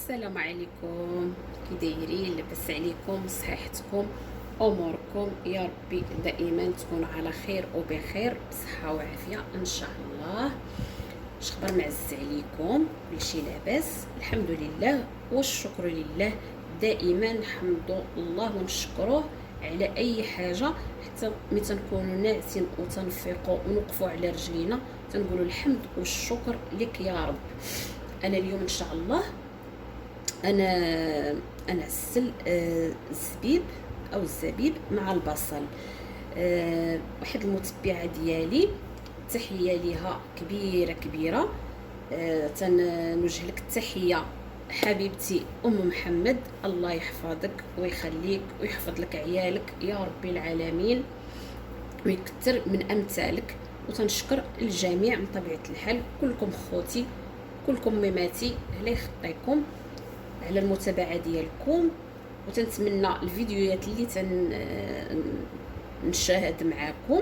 السلام عليكم. كي دايرين؟ لاباس عليكم؟ صحتكم اموركم يا ربي دائما تكونوا على خير وبخير بصحه وعافيه ان شاء الله. شخبر معز عليكم؟ كلشي لاباس الحمد لله والشكر لله. دائما نحمد الله ونشكروه على اي حاجه، حتى ملي تنكونوا ناعسين وتنفيقوا ونوقفوا على رجلينا تنقولوا الحمد والشكر لك يا رب. انا اليوم ان شاء الله انا عسل الزبيب او الزبيب مع البصل. واحد المتبعه ديالي تحيه ليها كبيره كبيره، تنوجه لك التحيه حبيبتي ام محمد، الله يحفظك ويخليك ويحفظ لك عيالك يا ربي العالمين ويكثر من امثالك. وتنشكر الجميع من طبيعه الحال، كلكم خوتي كلكم ميماتي، الله يخطيكم على المتابعه ديالكم. وتنتمنى الفيديوهات اللي نشاهد معاكم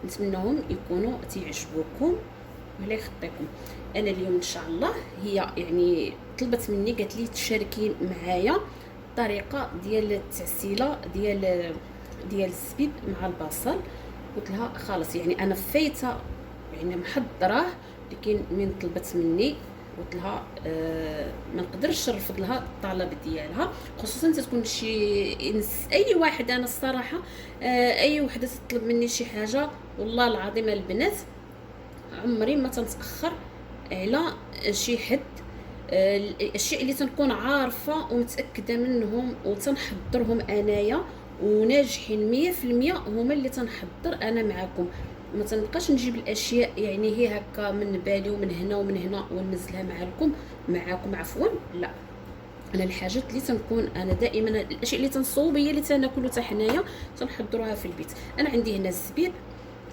نتمنىهم يكونوا تيعجبوكم ولا يخطيكم. انا اليوم ان شاء الله هي يعني طلبت مني قالت لي تشاركي معايا الطريقه ديال التعسيله ديال الزبيب مع البصل. قلت لها خلاص، يعني انا فايته يعني محضراه، لكن من طلبت مني قلت لها ما نقدرش نرفض لها الطلب ديالها، خصوصا تكون شي اي واحد. انا الصراحه اي وحده تطلب مني شي حاجه والله العظيم البنات عمري ما تنتاخر على شي حد. الاشياء اللي تنكون عارفه ومتاكده منهم وتنحضرهم انايا وناجحين 100% هما اللي تنحضر انا معكم. ما تنبقاش نجيب الاشياء يعني هي هكا من بالي ومن هنا ومن هنا وننزلها معاكم عفوا. لا، انا الحاجات اللي تنكون انا دائما الاشياء اللي تنصوب هي اللي تناكلوا حتى حنايا تنحضروها في البيت. انا عندي هنا الزبيب،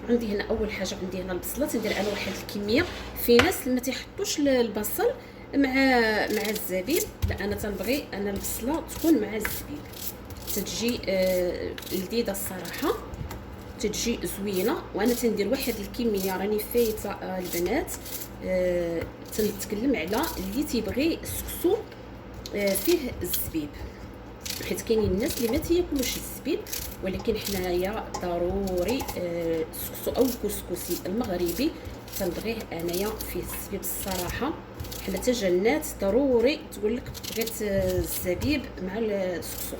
عندي هنا اول حاجه عندي هنا البصله، تندير انا واحد الكميه. في ناس ما تيحطوش البصل مع الزبيب، لا انا تنبغي انا البصله تكون مع الزبيب، تتجي لذيذه الصراحه، تتجي زوينه. وانا تندير واحد الكميه راني فايته البنات. تنتكلم على اللي تيبغي السكسو فيه الزبيب، حيت كاينين الناس اللي ما تياكلوش الزبيب، ولكن حنايا ضروري السكسو او الكسكسي المغربي تنبغيه انايا فيه الزبيب الصراحه. حنا جنات ضروري تقول لك بغيت الزبيب مع السكسو،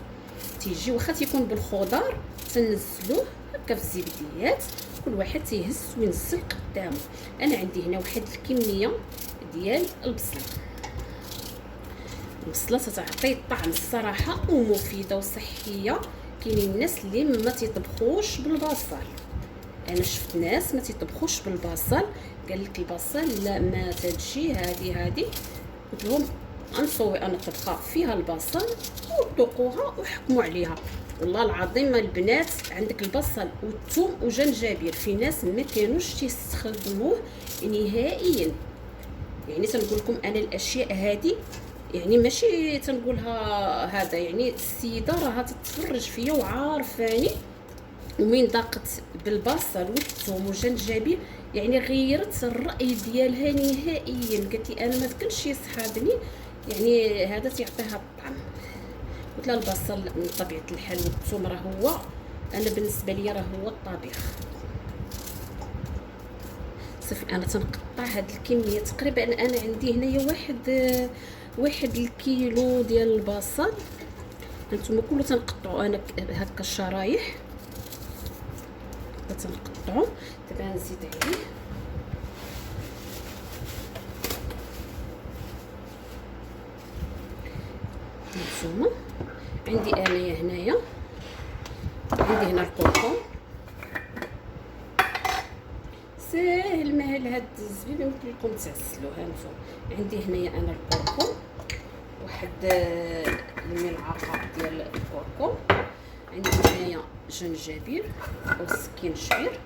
تيجي واخا تيكون بالخضر تنزلوه هكا في الزبديات، كل واحد تيهز وينزل قدامه. انا عندي هنا واحد الكميه ديال البصله. البصله تعطي طعم الصراحه ومفيده وصحيه. كاينين الناس اللي ما تيطبخوش بالبصل، انا شفت ناس ما تيطبخوش بالبصل، قال لك البصل لا ما تجي هذه. قلت لهم غنصوي انا طبخه فيها البصل وذوقوها وحكموا عليها. والله العظيم البنات عندك البصل والثوم وجنجبيل، في ناس ما كانوش تيستخدموه نهائيا. يعني تنقول لكم انا الاشياء هذه يعني ماشي تنقولها هذا، يعني السيده راها تتفرج فيا وعارفاني، ومن ضاقت بالبصل والثوم والجنجبيل يعني غيرت الراي ديالها نهائيا. قالت لي انا ما كنتش يصحابني يعني هذا تيعطيها الطعم. قلت لها البصل من طبيعه الحال والثوم راه هو انا بالنسبه لي راه هو الطبيخ. صافي انا تنقطع هاد الكميه تقريبا. انا عندي هنايا واحد الكيلو ديال البصل، هانتوما كله تنقطعوا انا هكا الشرايح تنقطعوا. دابا نزيد عليه هانتوما. عندي انايا هنايا عندي هنا الكركم، ساهل مهل هاد الزبيب يمكن لكم تعسلوه. هانتوما عندي هنايا انا الكركم، واحد الملعقه ديال الكركم. عندي هنايا جنجبيل او سكينجبير،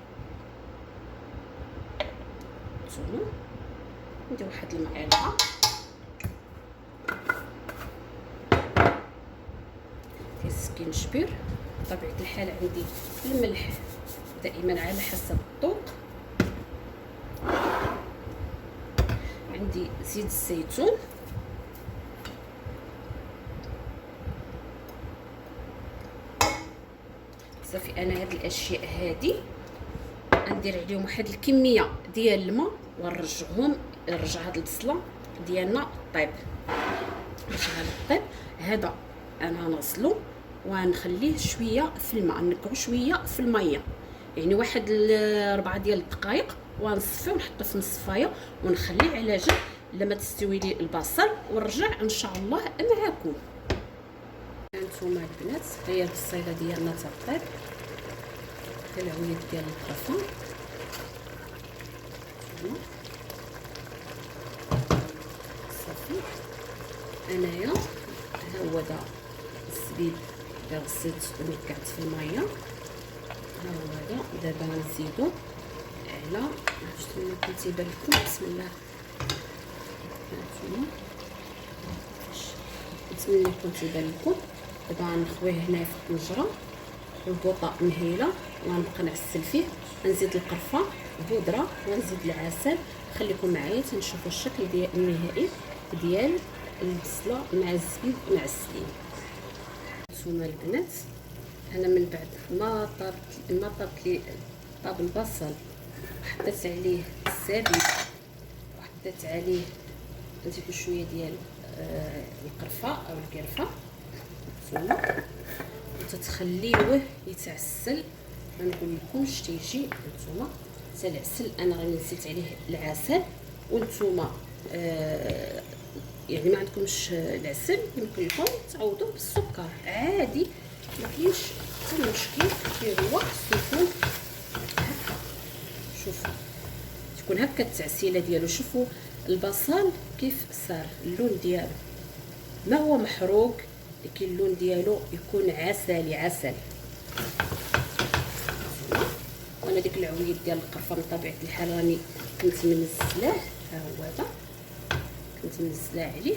هانتوما عندي واحد المعلقه. السكينجبير بطبيعه الحال عندي الملح دائما على حسب الذوق. عندي زيت الزيتون، صافي انا هاد الاشياء هادي غندير عليهم واحد الكميه ديال الماء ونرجعهم. نرجع هاد البصله ديالنا طيب باش غنطيب. هذا انا نغسلو ونخليه شويه في الماء، نكعو شويه في الميه، يعني واحد 4 ديال الدقائق، ونصفيه ونحطو في مصفايه ونخليه على جنب لما تستوي لي البصل، ونرجع ان شاء الله معاكم. هانتوما البنات هي البصيله ديالنا تطيب، العويد ديال القرفه صافي. انايا ها هو دا الزبيب اللي غسلت ونكعت في الميه، ها هو هذا. دابا غنزيدو على شنو كنتي بالكم. بسم الله. هانتوما نتمنى كنتي بالكم. دابا غنخويه هنا في الطنجره والبوطه مهيله، وغنبقى نعسل فيه. غنزيد القرفه بودره ونزيد العسل. خليكم معايا تنشوفوا الشكل ديال النهائي ديال البصله مع الزبيب معسلين. هانتوما البنات انا من بعد ما طابت لي طاب البصل وحطيت عليه الزبيب وحطيت عليه نزيد شويه ديال القرفه او القرفه، هانتوما وتتخليوه يتعسل. ما نقول لكمش تيجي هانتوما حتى العسل. انا غادي نزيد عليه العسل، وانتوما يعني ما عندكمش العسل يمكن لكم تعوضوه بالسكر عادي، ما كاينش حتى مشكل. غير هو خصو يكون هكا، شوفوا تكون هكا التعسيله ديالو. شوفوا البصل كيف صار اللون ديالو، ما هو محروق لكن اللون ديالو يكون عسلي عسل. وانا ديك العويد ديال القرفه من طبيعه الحال راني كنت منزلاه، ها هو هذا كنت منزلاه عليه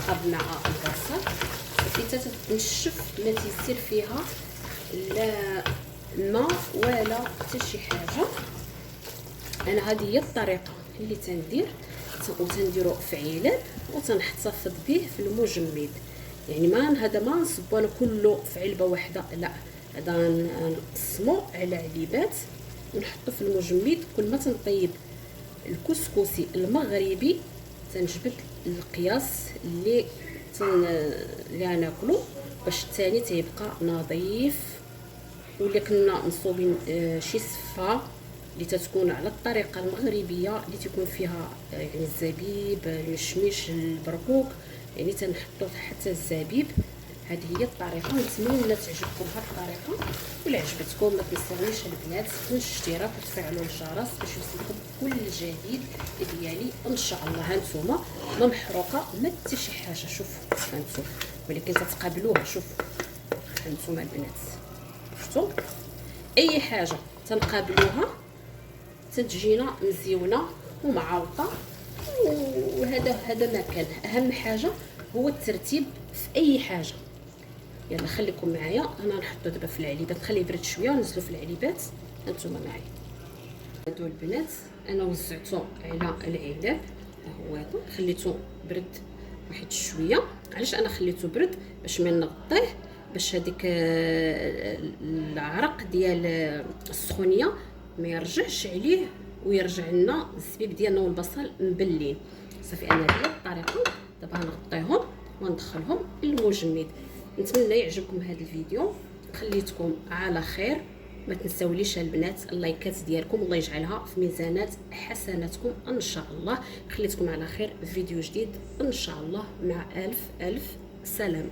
طاب مع البصل صافي حتى تنشف، ما تيصير فيها لا ماء ولا حتى شي حاجه. انا هذه هي الطريقه اللي تندير، وتنديرو في علب وتنحتفظ به في المجمد. يعني ما هذا ما نصبو انا كله في علبه واحده، لا هذا نقسمو على علبات ونحطو في المجمد. كل ما تنطيب الكسكسي المغربي تنجبد القياس اللي ناكلو باش الثاني تيبقى نظيف. ولا كنا نصوبين شي صفه اللي تتكون على الطريقه المغربيه اللي تكون فيها يعني الزبيب المشمش البرقوق، يعني تنحطو حتى الزبيب. هذه هي الطريقه، نتمنى تعجبكم هاد الطريقه. ولا عجبتكم ما تنساونيش البنات بالاشتراك وتفعلوا الجرس باش يوصلكم كل جديد ديالي ان شاء الله. هانتوما ما محروقه ما حتى شي حاجه، شوفوا هانتوما ولكن تتقابلوها. شوفوا هانتوما البنات شفتوا اي حاجه تنقابلوها تتجينا مزيونه ومعاوطه. وهذا ما كان اهم حاجه هو الترتيب في اي حاجه. يلا خليكم معايا، انا نحطو دابا في العليبات، نخليه يبرد شويه ونزلو في العليبات. هانتوما معايا هادو البنات انا وزعتو على العلب، هو هذا خليتو برد واحد شويه. علاش انا خليتو برد؟ باش ما نغطيه، باش هذيك العرق ديال السخونيه ما يرجعش عليه ويرجع لنا الزبيب ديالنا والبصل مبلين. صافي انا هي الطريقه. دابا غنغطيهم وندخلهم للمجمد. نتمنى يعجبكم هذا الفيديو، خليتكم على خير. ما تنساوليش البنات اللايكات ديالكم، الله يجعلها في ميزانات حسناتكم ان شاء الله. خليتكم على خير في فيديو جديد ان شاء الله، مع الف سلام.